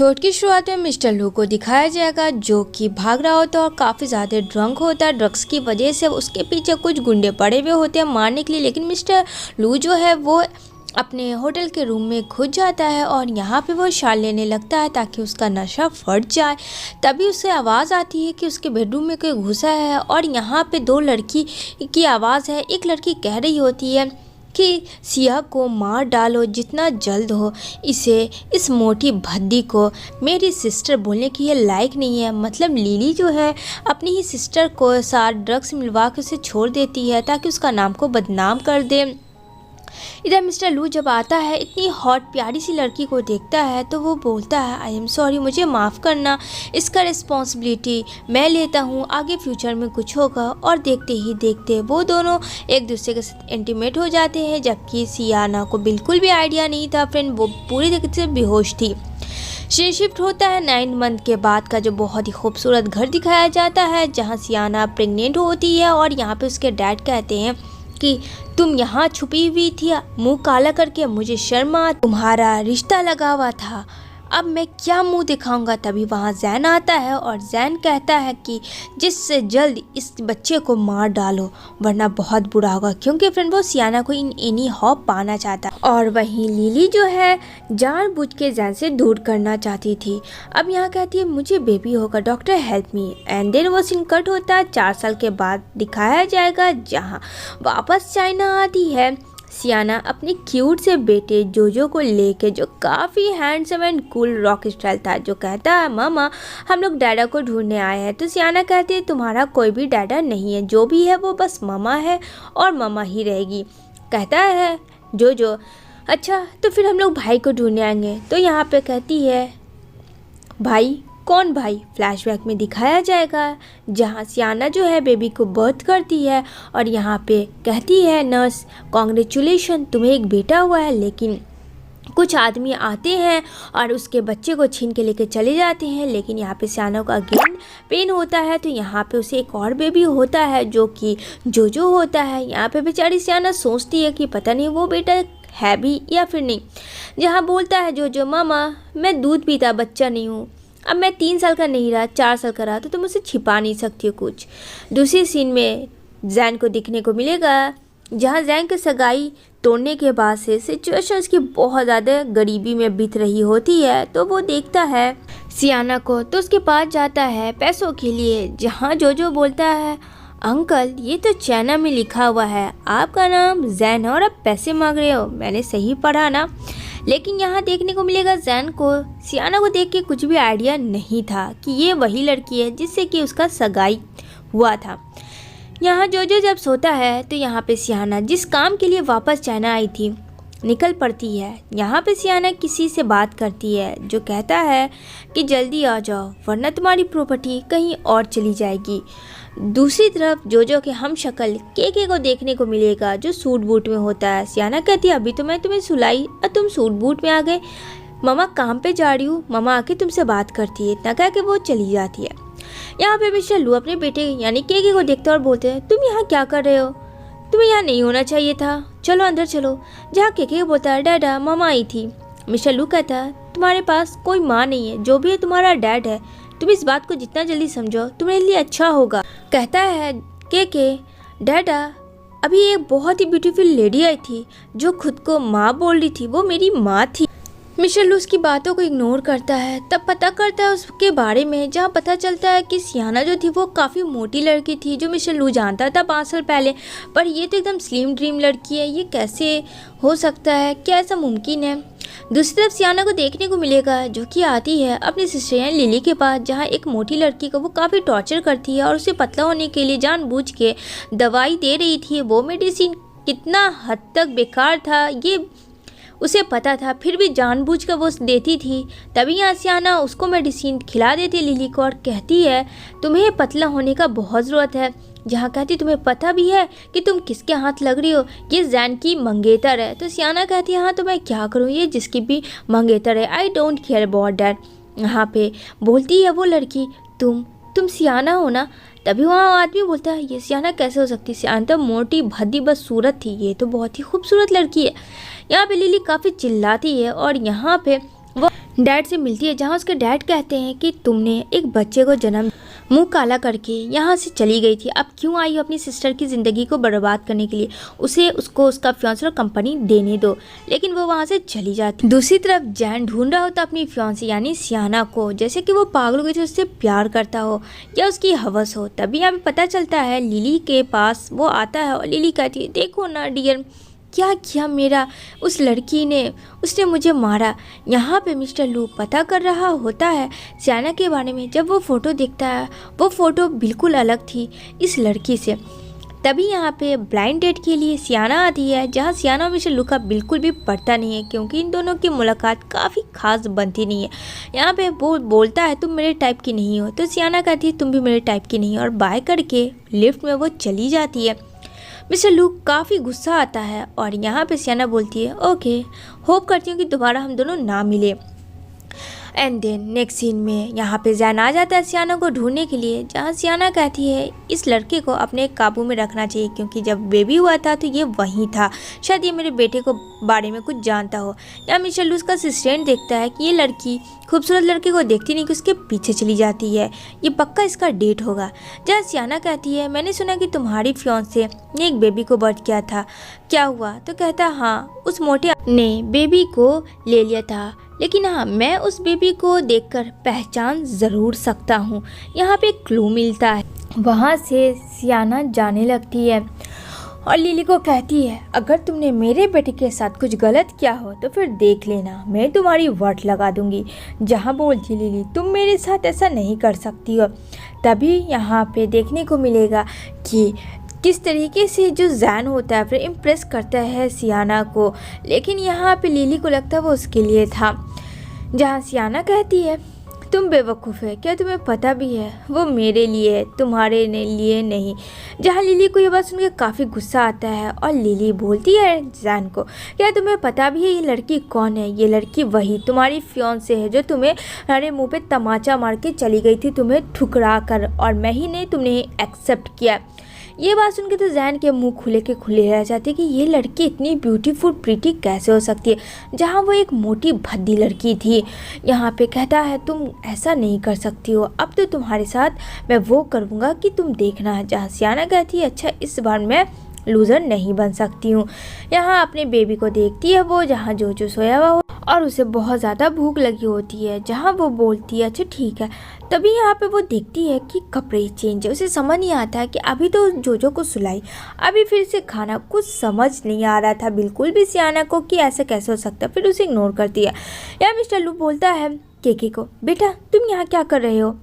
Episode की शुरुआत में मिस्टर लू को दिखाया जाएगा जो कि भाग रहा होता है और काफ़ी ज़्यादा ड्रंक होता है। ड्रग्स की वजह से उसके पीछे कुछ गुंडे पड़े हुए होते हैं मारने के लिए, लेकिन मिस्टर लू जो है वो अपने होटल के रूम में घुस जाता है और यहाँ पे वो शाल लेने लगता है ताकि उसका नशा फट जाए। तभी उसे आवाज़ आती है कि उसके बेडरूम में कोई घुसा है और यहाँ पे दो लड़की की आवाज़ है। एक लड़की कह रही होती है कि सिया को मार डालो जितना जल्द हो, इस मोटी भद्दी को मेरी सिस्टर बोलने की ये लायक नहीं है। मतलब लिली जो है अपनी ही सिस्टर को साथ ड्रग्स मिलवा के उसे छोड़ देती है ताकि उसका नाम को बदनाम कर दे। इधर मिस्टर लू जब आता है इतनी हॉट प्यारी सी लड़की को देखता है तो वो बोलता है आई एम सॉरी, मुझे माफ़ करना, इसका रिस्पॉन्सिबिलिटी मैं लेता हूँ, आगे फ्यूचर में कुछ होगा। और देखते ही देखते वो दोनों एक दूसरे के साथ इंटीमेट हो जाते हैं, जबकि सियाना को बिल्कुल भी आइडिया नहीं था फ्रेंड, वो पूरी तरीके से बेहोश थी। सीन शिफ्ट होता है 9 मंथ के बाद का, जो बहुत ही खूबसूरत घर दिखाया जाता है जहाँ सियाना प्रेग्नेंट होती है और यहाँ पे उसके डैड कहते हैं कि तुम यहाँ छुपी हुई थी, मुंह काला करके, मुझे शर्मा, तुम्हारा रिश्ता लगा हुआ था, अब मैं क्या मुंह दिखाऊंगा। तभी वहाँ जैन आता है और जैन कहता है कि जिससे जल्द इस बच्चे को मार डालो वरना बहुत बुरा होगा, क्योंकि फ्रेंड वो सियाना को इन एनी हाउ पाना चाहता। और वहीं लिली जो है जानबूझ के जैन से दूर करना चाहती थी। अब यहाँ कहती है मुझे बेबी होगा, doctor help me. And then वो सीन कट होता है 4 साल के बाद दिखाया जाएगा जहाँ वापस चाइना आती है सियाना अपने क्यूट से बेटे जोजो को लेके, जो काफ़ी handsome and cool rock style था, जो कहता है मामा हम लोग डैडा को ढूंढने आए हैं। तो सियाना कहती है तुम्हारा कोई भी डैडा नहीं है, जो भी है वो बस मामा है और मामा ही रहेगी। कहता है जोजो अच्छा तो फिर हम लोग भाई को ढूंढने आएंगे। तो यहाँ पे कहती है भाई कौन भाई, फ्लैशबैक में दिखाया जाएगा जहाँ सियाना जो है बेबी को बर्थ करती है और यहाँ पे कहती है नर्स कॉन्ग्रेचुलेशन तुम्हें एक बेटा हुआ है। लेकिन कुछ आदमी आते हैं और उसके बच्चे को छीन के लेके चले जाते हैं, लेकिन यहाँ पे सियाना को अगेन पेन होता है तो यहाँ पे उसे एक और बेबी होता है जो कि जोजो होता है। यहाँ पे बेचारी सियाना सोचती है कि पता नहीं वो बेटा है भी या फिर नहीं। जहाँ बोलता है जोजो मामा मैं दूध पीता बच्चा नहीं हूँ, अब मैं 3 साल का नहीं रहा 4 साल का रहा तो तुम उसे छिपा नहीं सकती हो कुछ। दूसरी सीन में जैन को दिखने को मिलेगा जहाँ जैन की सगाई तोड़ने के बाद से सिचुएशन उसकी बहुत ज़्यादा गरीबी में बीत रही होती है। तो वो देखता है सियाना को तो उसके पास जाता है पैसों के लिए, जहाँ जोजो बोलता है अंकल ये तो चाइना में लिखा हुआ है आपका नाम जैन है और आप पैसे मांग रहे हो, मैंने सही पढ़ा ना। लेकिन यहाँ देखने को मिलेगा जैन को सियाना को देख के कुछ भी आइडिया नहीं था कि ये वही लड़की है जिससे कि उसका सगाई हुआ था। यहाँ जोजो जब सोता है तो यहाँ पे सियाना जिस काम के लिए वापस चाइना आई थी निकल पड़ती है। यहाँ पे सियाना किसी से बात करती है जो कहता है कि जल्दी आ जाओ वरना तुम्हारी प्रॉपर्टी कहीं और चली जाएगी। दूसरी तरफ जोजो के हम शक्ल केके को देखने को मिलेगा जो सूट बूट में होता है। सियाना कहती है अभी तो मैं तुम्हें सुलाई और तुम सूट बूट में आ गए, मम्मा काम पे जा रही हूँ, मम्मा आके तुमसे बात करती है। इतना कह के वो चली जाती है। यहाँ पे मिस्टर लू अपने बेटे यानी केके को देखते हैं और बोलते हैं तुम यहाँ क्या कर रहे हो, तुम्हें यहाँ नहीं होना चाहिए था, चलो अंदर चलो। जहाँ केके बोलता है डैडा मामा आई थी। मिस्टर लू कहता है तुम्हारे पास कोई माँ नहीं है, जो भी है तुम्हारा डैड है, तुम इस बात को जितना जल्दी समझो तुम्हारे लिए अच्छा होगा। कहता है के डैडा अभी एक बहुत ही ब्यूटीफुल लेडी आई थी जो खुद को माँ बोल रही थी, वो मेरी माँ थी। मिस्टर लू उसकी बातों को इग्नोर करता है, तब पता करता है उसके बारे में, जहाँ पता चलता है कि सियाना जो थी वो काफ़ी मोटी लड़की थी जो मिस्टर लू जानता था 5 साल पहले, पर ये तो एकदम स्लिम ड्रीम लड़की है, ये कैसे हो सकता है, क्या ऐसा मुमकिन है। दूसरी तरफ सियाना को देखने को मिलेगा जो कि आती है अपनी सिस्टर लिली के पास, जहाँ एक मोटी लड़की को वो काफ़ी टॉर्चर करती है और उसे पतला होने के लिए जानबूझ के दवाई दे रही थी। वो मेडिसिन कितना हद तक बेकार था ये उसे पता था, फिर भी जानबूझ कर वो देती थी। तभी यहाँ सियाना उसको मेडिसिन खिला देती है लिली को और कहती है तुम्हें पतला होने का बहुत ज़रूरत है। जहाँ कहती तुम्हें पता भी है कि तुम किसके हाथ लग रही हो, ये जैन की मंगेतर है। तो सियाना कहती है हाँ तो मैं क्या करूँ, ये जिसकी भी मंगेतर है, I don't care about that. यहाँ पे बोलती है वो लड़की तुम सियाना हो ना। तभी वहाँ आदमी बोलता है ये सियाना कैसे हो सकती है, सियाना तो मोटी भद्दी बस सूरत थी, ये तो बहुत ही खूबसूरत लड़की है। यहाँ पे लिली काफ़ी चिल्लाती है और यहाँ पे वो डैड से मिलती है, जहाँ उसके डैड कहते हैं कि तुमने एक बच्चे को जन्म मुंह काला करके यहाँ से चली गई थी, अब क्यों आई हो अपनी सिस्टर की ज़िंदगी को बर्बाद करने के लिए, उसको उसका फियांसे और कंपनी देने दो। लेकिन वो वहाँ से चली जाती। दूसरी तरफ जैन ढूंढ रहा होता अपनी फियांसे यानी सियाना को, जैसे कि वो पागल हो गई थी, उससे प्यार करता हो या उसकी हवस हो। तभी यहाँ पे पता चलता है लिली के पास वो आता है और लिली कहती है, देखो ना डियर, क्या किया मेरा उस लड़की ने, उसने मुझे मारा। यहाँ पे मिस्टर लू पता कर रहा होता है सियाना के बारे में। जब वो फ़ोटो देखता है, वो फ़ोटो बिल्कुल अलग थी इस लड़की से। तभी यहाँ पे ब्लाइंड डेट के लिए सियाना आती है, जहाँ सियाना और मिस्टर लू का बिल्कुल भी पड़ता नहीं है, क्योंकि इन दोनों की मुलाकात काफ़ी खास बनती नहीं है। यहाँ पे वो बोलता है तुम मेरे टाइप की नहीं हो, तो सियाना कहती है तुम भी मेरे टाइप की नहीं हो, और बाय करके लिफ्ट में वो चली जाती है। मिस्टर लू काफ़ी गुस्सा आता है और यहाँ पे सियाना बोलती है ओके, होप करती हूँ कि दोबारा हम दोनों ना मिले। एंड देन नेक्स्ट सीन में यहाँ पे जैन आ जाता है सियाना को ढूंढने के लिए, जहाँ सियाना कहती है इस लड़के को अपने काबू में रखना चाहिए, क्योंकि जब बेबी हुआ था तो ये वहीं था, शायद ये मेरे बेटे को बारे में कुछ जानता हो। यहाँ मिस्टर लू उसका असिस्टेंट देखता है कि ये लड़की खूबसूरत लड़के को देखती नहीं कि उसके पीछे चली जाती है, ये पक्का इसका डेट होगा। जहाँ सियाना कहती है मैंने सुना कि तुम्हारी फियांसे ने एक बेबी को बर्थ किया था, क्या हुआ? तो कहता हाँ, उस मोटे ने बेबी को ले लिया था, लेकिन हाँ मैं उस बेबी को देखकर पहचान ज़रूर सकता हूँ। यहाँ पे क्लू मिलता है, वहाँ से सियाना जाने लगती है और लिली को कहती है अगर तुमने मेरे बेटे के साथ कुछ गलत किया हो तो फिर देख लेना, मैं तुम्हारी वाट लगा दूंगी। जहाँ बोलती लिली तुम मेरे साथ ऐसा नहीं कर सकती हो। तभी यहाँ पे देखने को मिलेगा कि किस तरीके से जो जैन होता है फिर इम्प्रेस करता है सियाना को, लेकिन यहाँ पे लिली को लगता है वो उसके लिए था। जहाँ सियाना कहती है तुम बेवकूफ़ है, क्या तुम्हें पता भी है वो मेरे लिए है, तुम्हारे लिए नहीं। जहाँ लिली को ये बात सुनकर काफ़ी गुस्सा आता है और लिली बोलती है जैन को क्या तुम्हें पता भी है ये लड़की कौन है? ये लड़की वही तुम्हारी फियांसे है जो तुम्हारे मुंह पे तमाचा मार के चली गई थी, तुम्हें ठुकरा कर, और मैं ही ने तुमने एक्सेप्ट किया। ये बात सुन के तो जैन के मुंह खुले के खुले रह जाते कि ये लड़की इतनी ब्यूटीफुल प्रीटी कैसे हो सकती है, जहाँ वो एक मोटी भद्दी लड़की थी। यहाँ पे कहता है तुम ऐसा नहीं कर सकती हो, अब तो तुम्हारे साथ मैं वो करूँगा कि तुम देखना है। जहाँ सियाना कहती है अच्छा इस बार मैं लूज़र नहीं बन सकती हूँ। यहाँ अपने बेबी को देखती है वो, जहाँ जोजो सोया हुआ हो और उसे बहुत ज़्यादा भूख लगी होती है, जहाँ वो बोलती है अच्छा ठीक है। तभी यहाँ पे वो देखती है कि कपड़े चेंज है, उसे समझ नहीं आता है कि अभी तो जोजो को सुलाई, अभी फिर से खाना, कुछ समझ नहीं आ रहा था बिल्कुल भी सियाना को कि ऐसा कैसे हो सकता है, फिर उसे इग्नोर करती है। या मिस्टर लू बोलता है केके को बेटा तुम यहाँ क्या कर रहे हो?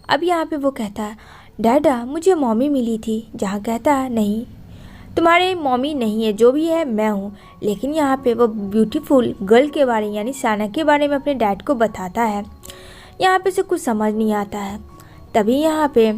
अब यहाँ पे वो कहता है डैडा मुझे मॉमी मिली थी, जहाँ कहता है नहीं तुम्हारे मॉमी नहीं है, जो भी है मैं हूँ। लेकिन यहाँ पे वो ब्यूटीफुल गर्ल के बारे यानी सियाना के बारे में अपने डैड को बताता है। यहाँ पे से कुछ समझ नहीं आता है। तभी यहाँ पे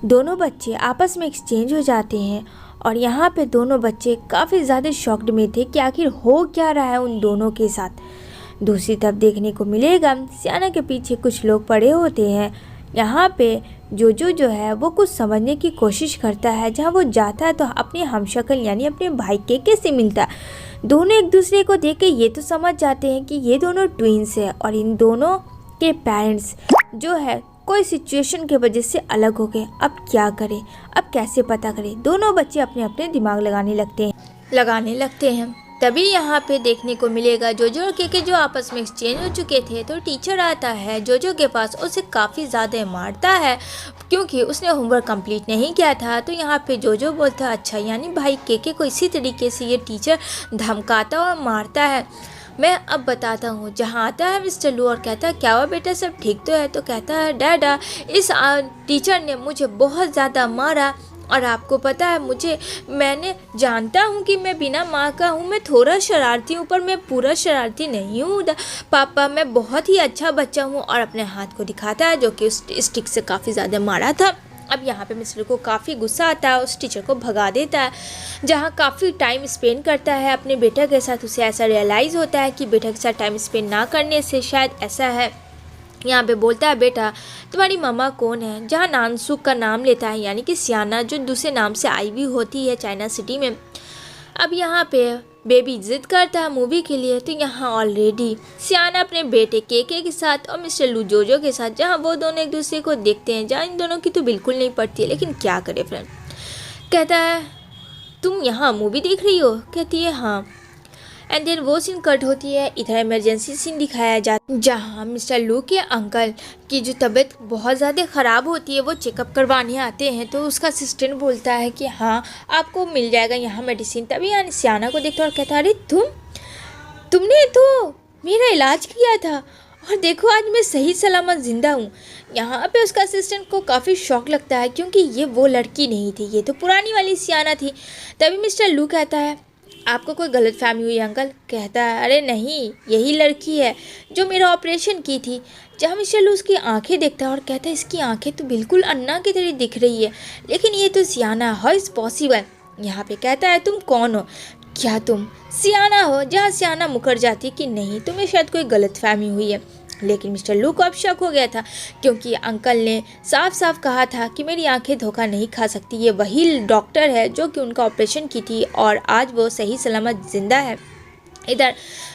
दोनों बच्चे आपस में एक्सचेंज हो जाते हैं और यहाँ पे दोनों बच्चे काफ़ी ज़्यादा शॉक्ड में थे कि आखिर हो क्या रहा है उन दोनों के साथ। दूसरी तरफ देखने को मिलेगा सियाना के पीछे कुछ लोग पड़े होते हैं। यहाँ पे जोजो जो है वो कुछ समझने की कोशिश करता है, जहाँ वो जाता है तो अपने हमशक्ल यानी अपने भाई केके से मिलता है। दोनों एक दूसरे को देख के ये तो समझ जाते हैं कि ये दोनों ट्विंस हैं और इन दोनों के पेरेंट्स जो है कोई सिचुएशन के वजह से अलग हो गए। अब क्या करें, अब कैसे पता करें? दोनों बच्चे अपने अपने दिमाग लगाने लगते हैं। तभी यहाँ पे देखने को मिलेगा जोजो और केके जो आपस में एक्सचेंज हो चुके थे, तो टीचर आता है जोजो के पास, उसे काफ़ी ज़्यादा मारता है क्योंकि उसने होमवर्क कंप्लीट नहीं किया था। तो यहाँ पे जोजो बोलता है अच्छा यानी भाई केके को इसी तरीके से ये टीचर धमकाता और मारता है, मैं अब बताता हूँ। जहाँ आता है मिस्टर लू और कहता है क्या हुआ बेटा सब ठीक तो है? तो कहता है डैडा इस टीचर ने मुझे बहुत ज़्यादा मारा और आपको पता है मैंने जानता हूँ कि मैं बिना माँ का हूँ, मैं थोड़ा शरारती हूँ पर मैं पूरा शरारती नहीं हूँ पापा, मैं बहुत ही अच्छा बच्चा हूँ। और अपने हाथ को दिखाता है जो कि उस स्टिक से काफ़ी ज़्यादा मारा था। अब यहाँ पे मिस्टर को काफ़ी गुस्सा आता है, उस टीचर को भगा देता है। जहाँ काफ़ी टाइम स्पेंड करता है अपने बेटा के साथ, उसे ऐसा रियलाइज़ होता है कि बेटा के साथ टाइम स्पेंड ना करने से शायद ऐसा है। यहाँ पे बोलता है बेटा तुम्हारी मम्मा कौन है? जहाँ नानसुक का नाम लेता है यानी कि सियाना, जो दूसरे नाम से आई हुई होती है चाइना सिटी में। अब यहाँ पे बेबी जिद करता है मूवी के लिए, तो यहाँ ऑलरेडी सियाना अपने बेटे केके के साथ और मिस्टर लू जोजो के साथ, जहाँ वो दोनों एक दूसरे को देखते हैं, जहाँ इन दोनों की तो बिल्कुल नहीं पड़ती है, लेकिन क्या करे फ्रेंड। कहता है तुम यहाँ मूवी देख रही हो, कहती है हाँ। एंड देन वो सीन कट होती है, इधर इमरजेंसी सीन दिखाया जाता है जहाँ मिस्टर लू के अंकल की जो तबीयत बहुत ज़्यादा ख़राब होती है, वो चेकअप करवाने आते हैं। तो उसका असिस्टेंट बोलता है कि हाँ आपको मिल जाएगा यहाँ मेडिसिन। तभी यहाँ सियाना को देखता है और कहता है अरे तुमने तो मेरा इलाज किया था और देखो आज मैं सही सलामत ज़िंदा हूँ। यहाँ पे उसका असिस्टेंट को काफ़ी शौक लगता है क्योंकि ये वो लड़की नहीं थी, ये तो पुरानी वाली सियाना थी। तभी मिस्टर लू कहता है आपको कोई गलतफहमी हुई अंकल। कहता है अरे नहीं, यही लड़की है जो मेरा ऑपरेशन की थी। जहाँ मिस्टर लू उसकी आंखें देखता है और कहता है इसकी आंखें तो बिल्कुल अन्ना की तरह दिख रही है, लेकिन ये तो सियाना, हाउ इज़ पॉसिबल। यहाँ पे कहता है तुम कौन हो, क्या तुम सियाना हो। जहाँ सियाना मुकर जाती है कि नहीं, तुम्हें शायद कोई गलतफहमी हुई है। लेकिन मिस्टर लू को अब शक हो गया था क्योंकि अंकल ने साफ साफ कहा था कि मेरी आंखें धोखा नहीं खा सकती, ये वही डॉक्टर है जो कि उनका ऑपरेशन की थी और आज वो सही सलामत ज़िंदा है। इधर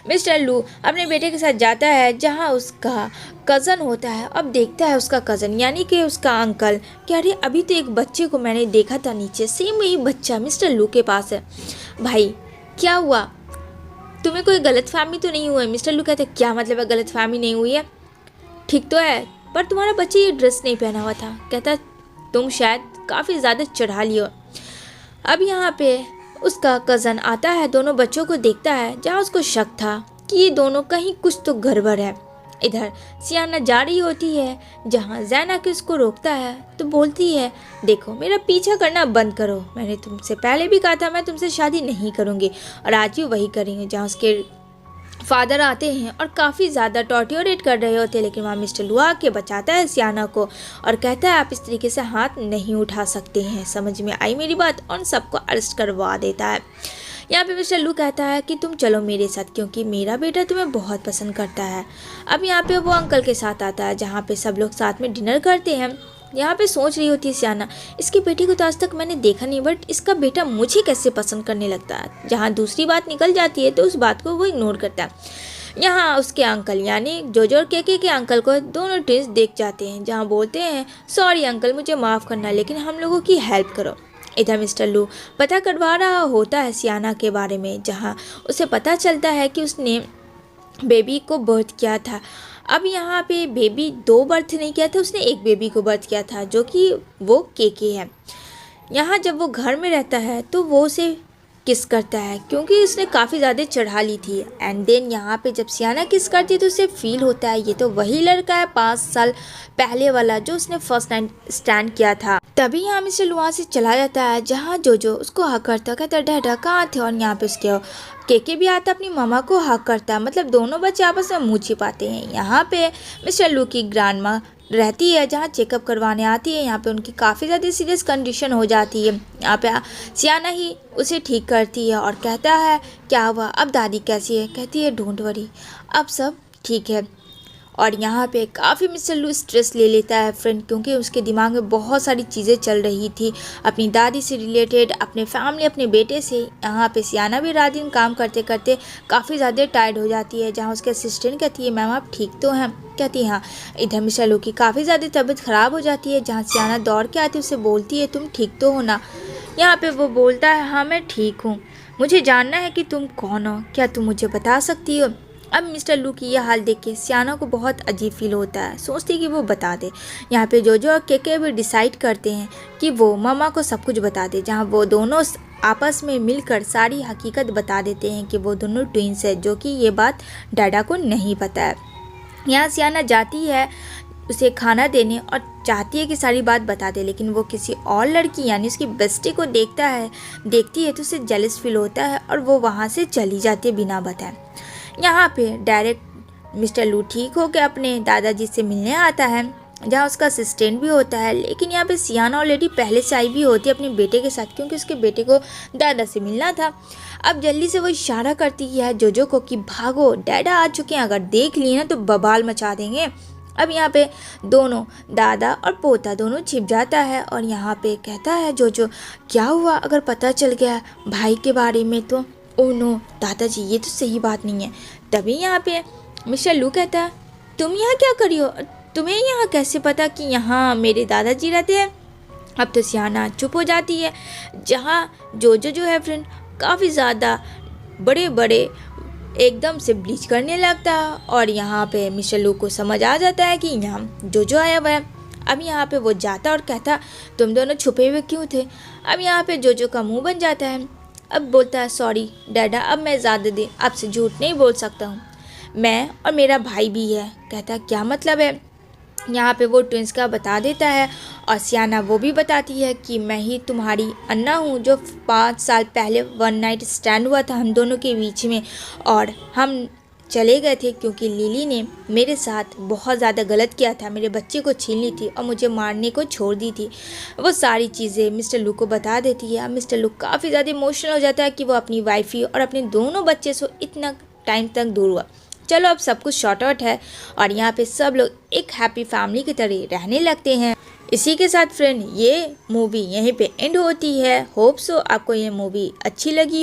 मिस्टर लू अपने बेटे के साथ जाता है जहां उसका कज़न होता है। अब देखता है उसका कज़न यानी कि उसका अंकल कि अरे अभी तो एक बच्चे को मैंने देखा था नीचे, सेम वही बच्चा मिस्टर लू के पास है। भाई क्या हुआ, तुम्हें कोई गलतफहमी तो नहीं हुआ है। मिस्टर लू कहते क्या मतलब है गलतफहमी नहीं हुई है, ठीक तो है, पर तुम्हारा बच्चा ये ड्रेस नहीं पहना हुआ था। कहता तुम शायद काफ़ी ज़्यादा चढ़ा लियो। अब यहाँ पे उसका कज़न आता है, दोनों बच्चों को देखता है जहाँ उसको शक था कि ये दोनों कहीं कुछ तो गड़बड़ है। इधर सियाना जा रही होती है जहाँ जैना के उसको रोकता है, तो बोलती है देखो मेरा पीछा करना बंद करो, मैंने तुमसे पहले भी कहा था मैं तुमसे शादी नहीं करूँगी और आज भी वही करेंगे। जहाँ उसके फादर आते हैं और काफ़ी ज़्यादा टॉर्चरेट कर रहे होते हैं, लेकिन वहाँ मिस्टर लू आके बचाता है सियाना को और कहता है आप इस तरीके से हाथ नहीं उठा सकते हैं, समझ में आई मेरी बात, और सबको अरेस्ट करवा देता है। यहाँ पे मिस्टर लू कहता है कि तुम चलो मेरे साथ क्योंकि मेरा बेटा तुम्हें बहुत पसंद करता है। अब यहाँ पे वो अंकल के साथ आता है जहाँ पे सब लोग साथ में डिनर करते हैं। यहाँ पे सोच रही होती है सियाना इसके बेटे को तो आज तक मैंने देखा नहीं, बट इसका बेटा मुझे कैसे पसंद करने लगता है। जहाँ दूसरी बात निकल जाती है तो उस बात को वो इग्नोर करता है। यहाँ उसके अंकल यानी जोजो और केके के अंकल को दोनों ट्विंस देख जाते हैं जहाँ बोलते हैं सॉरी अंकल मुझे माफ़ करना, लेकिन हम लोगों की हेल्प करो। इधर मिस्टर लू पता करवा रहा होता है सियाना के बारे में, जहाँ उसे पता चलता है कि उसने बेबी को बर्थ किया था। अब यहाँ पे बेबी 2 बर्थ नहीं किया था, उसने एक बेबी को बर्थ किया था जो कि वो केके है। यहाँ जब वो घर में रहता है तो वो उसे किस करता है क्योंकि उसने काफ़ी ज़्यादा चढ़ा ली थी। एंड देन यहाँ पे जब सियाना किस करती है तो उसे फील होता है ये तो वही लड़का है 5 साल पहले वाला जो उसने फर्स्ट नाइट स्टैंड किया था। तभी यहाँ मिस्टर लू वहाँ से चला जाता है जहाँ जोजो उसको हक करता, कहता डैडा कहाँ थे, और यहाँ पे उसके केके भी आता अपनी मामा को हक करता, मतलब दोनों बच्चे आपस में मुँह छिपाते हैं। यहाँ पे मिस्टर लू की ग्रैंड माँ रहती है जहाँ चेकअप करवाने आती है। यहाँ पे उनकी काफ़ी ज़्यादा सीरियस कंडीशन हो जाती है। यहाँ पे सियाना ही उसे ठीक करती है और कहता है क्या हुआ, अब दादी कैसी है। कहती है डोंट वरी अब सब ठीक है। और यहाँ पे काफ़ी मिस्टर लू स्ट्रेस ले लेता है फ्रेंड क्योंकि उसके दिमाग में बहुत सारी चीज़ें चल रही थी अपनी दादी से रिलेटेड, अपने फैमिली, अपने बेटे से। यहाँ पे सियाना भी रात दिन काम करते करते काफ़ी ज़्यादा टायर्ड हो जाती है जहाँ उसके असिस्टेंट कहती है मैम आप ठीक तो हैं। कहती है हाँ। इधर मिस्टर लू की काफ़ी ज़्यादा तबीयत ख़राब हो जाती है जहाँ सियाना दौड़ के आती है, उससे बोलती है तुम ठीक तो हो ना। यहाँ पर वो बोलता है हाँ मैं ठीक हूँ, मुझे जानना है कि तुम कौन हो, क्या तुम मुझे बता सकती हो। अब मिस्टर लू की यह हाल देख के सियाना को बहुत अजीब फील होता है, सोचती है कि वो बता दे। यहाँ पे जोजो और केके भी डिसाइड करते हैं कि वो मामा को सब कुछ बता दे, जहाँ वो दोनों आपस में मिलकर सारी हकीकत बता देते हैं कि वो दोनों ट्विंस है, जो कि ये बात डैडा को नहीं पता है। यहाँ सियाना जाती है उसे खाना देने और चाहती है कि सारी बात बता दे, लेकिन वो किसी और लड़की यानी उसकी बेस्टी को देखती है तो उसे जेलस फील होता है और वो वहाँ से चली जाती है बिना बताए। यहाँ पे डायरेक्ट मिस्टर लू ठीक होकर अपने दादाजी से मिलने आता है जहाँ उसका असिस्टेंट भी होता है, लेकिन यहाँ पे सियाना ऑलरेडी पहले से आई भी होती है अपने बेटे के साथ क्योंकि उसके बेटे को दादा से मिलना था। अब जल्दी से वो इशारा करती है जोजो को कि भागो डैडा आ चुके हैं, अगर देख लिए ना तो बवाल मचा देंगे। अब यहाँ पे दोनों दादा और पोता दोनों छिप जाता है और यहाँ पे कहता है जोजो क्या हुआ अगर पता चल गया भाई के बारे में तो। ओह नो दादाजी, ये तो सही बात नहीं है। तभी यहाँ पे मिस्टर लू कहता है, तुम यहाँ क्या कर रही हो? तुम्हें यहाँ कैसे पता कि यहाँ मेरे दादाजी रहते हैं? अब तो सियाना चुप हो जाती है। जहाँ जोजो जो है फ्रेंड काफ़ी ज़्यादा बड़े बड़े एकदम से ब्लीच करने लगता है, और यहाँ पे मिस्टर लू को समझ आ जाता है कि यहाँ जोजो आया हुआ है। अब यहाँ पे वो जाता और कहता, तुम दोनों छुपे हुए क्यों थे? अब यहाँ पे जोजो का मुंह बन जाता है। अब बोलता है, सॉरी डैडा, अब मैं ज़्यादा दिन आपसे झूठ नहीं बोल सकता हूँ। मैं और मेरा भाई भी है। कहता, क्या मतलब है? यहाँ पे वो ट्विंस का बता देता है, और सियाना वो भी बताती है कि मैं ही तुम्हारी अन्ना हूँ, जो 5 साल पहले वन नाइट स्टैंड हुआ था हम दोनों के बीच में, और हम चले गए थे क्योंकि लिली ने मेरे साथ बहुत ज़्यादा गलत किया था, मेरे बच्चे को छीन ली थी और मुझे मारने को छोड़ दी थी। वो सारी चीज़ें मिस्टर लू को बता देती है। मिस्टर लू काफ़ी ज़्यादा इमोशनल हो जाता है कि वो अपनी वाइफी और अपने दोनों बच्चे से इतना टाइम तक दूर हुआ। चलो अब सब कुछ शॉर्ट आउट है, और यहाँ पे सब लोग एक हैप्पी फैमिली की तरह रहने लगते हैं। इसी के साथ फ्रेंड ये मूवी यहीं पे एंड होती है। होप सो आपको ये मूवी अच्छी लगी हो।